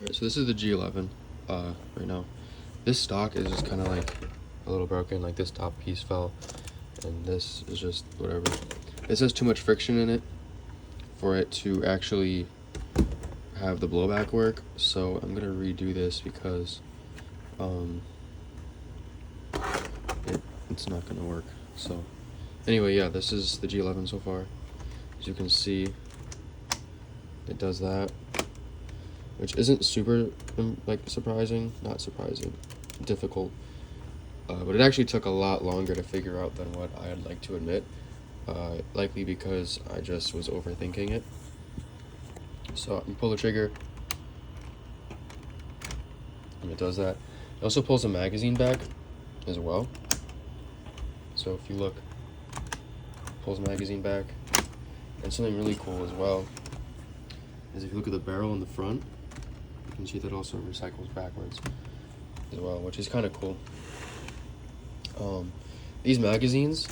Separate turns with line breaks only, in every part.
Alright, so this is the G11 right now. This stock is just kind of like a little broken, like this top piece fell, and this is just whatever. This has too much friction in it for it to actually have the blowback work, so I'm gonna redo this because it's not gonna work. So anyway, yeah, this is the G11 so far. As you can see, it does that, which isn't super like surprising, not surprising, difficult, but it actually took a lot longer to figure out than what I'd like to admit, likely because I just was overthinking it. So you pull the trigger and it does that. It also pulls the magazine back as well. So if you look, it pulls the magazine back. And something really cool as well is if you look at the barrel in the front, you can see that also recycles backwards as well, which is kind of cool. These magazines,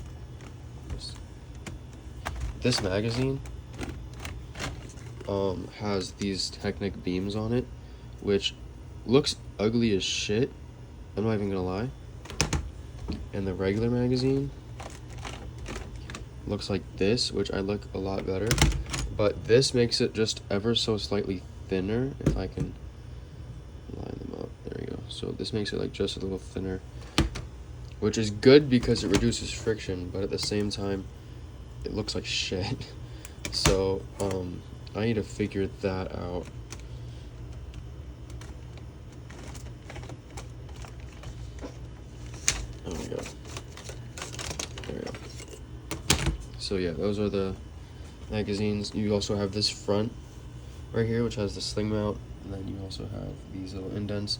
this magazine has these Technic beams on it, which looks ugly as shit, I'm not even gonna lie. And the regular magazine looks like this, which I look a lot better, but this makes it just ever so slightly thinner. If I can line them up, there you go. So this makes it like just a little thinner, which is good because it reduces friction, but at the same time it looks like shit. So I need to figure that out. There we go. There we go. So yeah, those are the magazines. You also have this front right here, which has the sling mount, and then you also have these little indents,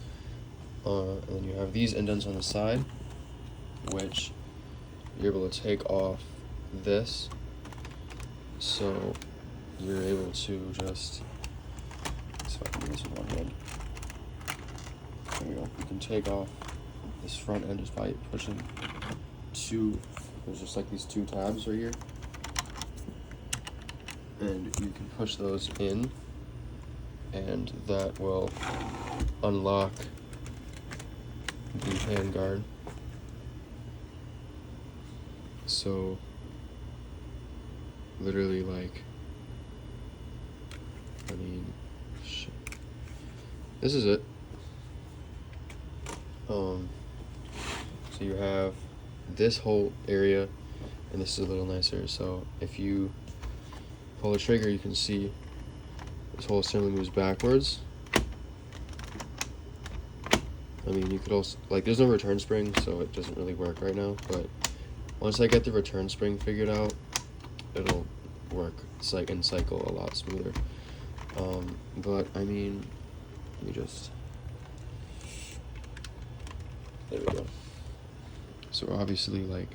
and then you have these indents on the side, which you're able to take off this, so you're able to just, let's see if I can do this with one hand. There we go. You can take off this front end just by pushing there's just like these two tabs right here, and you can push those in, and that will unlock the handguard. So literally, like, I mean, shit. This is it. So you have this whole area, and this is a little nicer. So if you pull the trigger, you can see this whole assembly moves backwards. I mean, you could also, like, there's no return spring, so it doesn't really work right now, but once I get the return spring figured out, it'll work and cycle a lot smoother. But I mean, let me just, there we go. So obviously, like,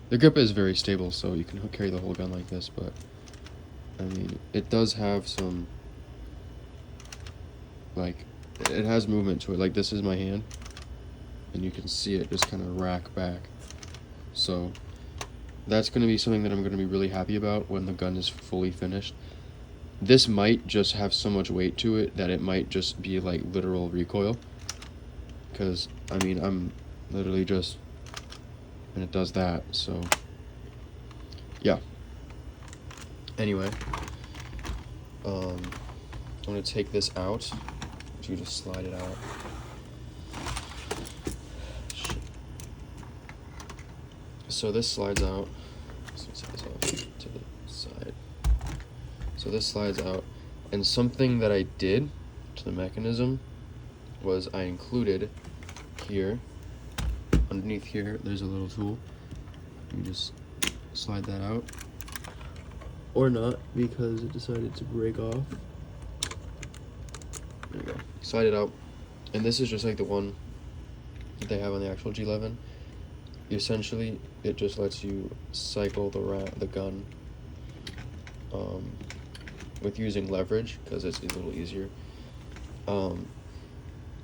the grip is very stable, so you can carry the whole gun like this, but I mean, it does have some, like, it has movement to it. Like, this is my hand, and you can see it just kind of rack back. So that's going to be something that I'm going to be really happy about when the gun is fully finished. This might just have so much weight to it that it might just be like literal recoil, because I mean, I'm literally just, and it does that. So yeah, anyway, I'm going to take this out. You just slide it out. So this slides out. Let's take this off to the side. So this slides out, and something that I did to the mechanism was I included here, underneath here, there's a little tool. You just slide that out, or not, because it decided to break off. There you go. Slide it out, and this is just like the one that they have on the actual G11. Essentially, it just lets you cycle the gun with using leverage, because it's a little easier.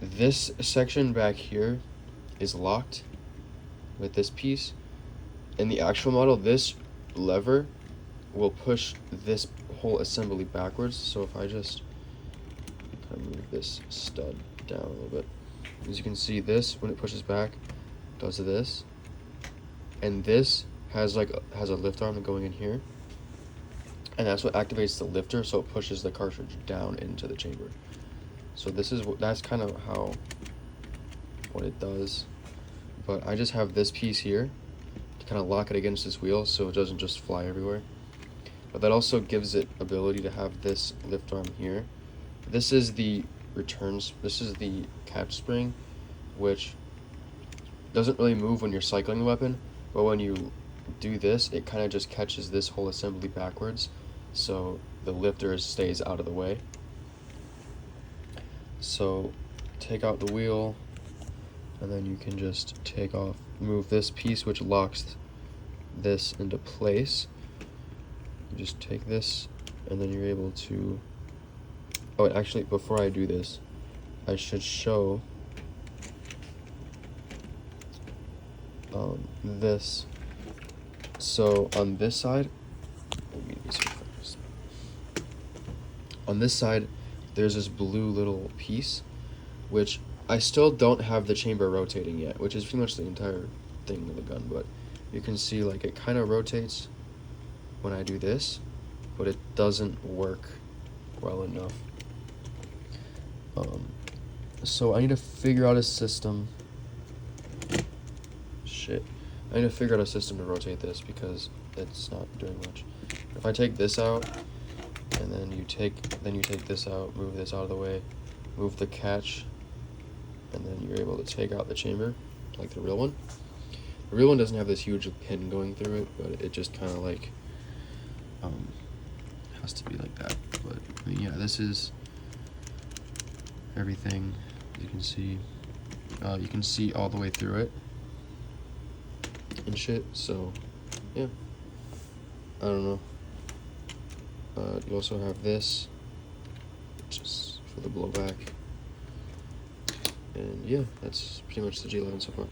This section back here is locked with this piece. In the actual model, this lever will push this whole assembly backwards. So if I just kind kind of move this stud down a little bit. As you can see, this, when it pushes back, does this, and this has a lift arm going in here, and that's what activates the lifter, so it pushes the cartridge down into the chamber. So that's kind of what it does. But I just have this piece here to kind of lock it against this wheel so it doesn't just fly everywhere. But that also gives it ability to have this lift arm here. This is the catch spring, which doesn't really move when you're cycling the weapon, but when you do this, it kind of just catches this whole assembly backwards, so the lifter stays out of the way. So take out the wheel, and then you can just move this piece which locks this into place. You just take this, and then you're able to, oh, actually, before I do this, I should show this. So on this side, on this side, there's this blue little piece, which I still don't have the chamber rotating yet, which is pretty much the entire thing of the gun, but you can see like it kind of rotates when I do this, but it doesn't work well enough. So I need to figure out a system. I need to figure out a system to rotate this because it's not doing much. If I take this out, and then you take this out, move this out of the way, move the catch, and then you're able to take out the chamber, like the real one. The real one doesn't have this huge pin going through it, but it just kind of like has to be like that. But I mean, yeah, this is everything. You can see all the way through it and shit. So yeah, I don't know. You also have this, which is for the blowback. And yeah, that's pretty much the G11 so far.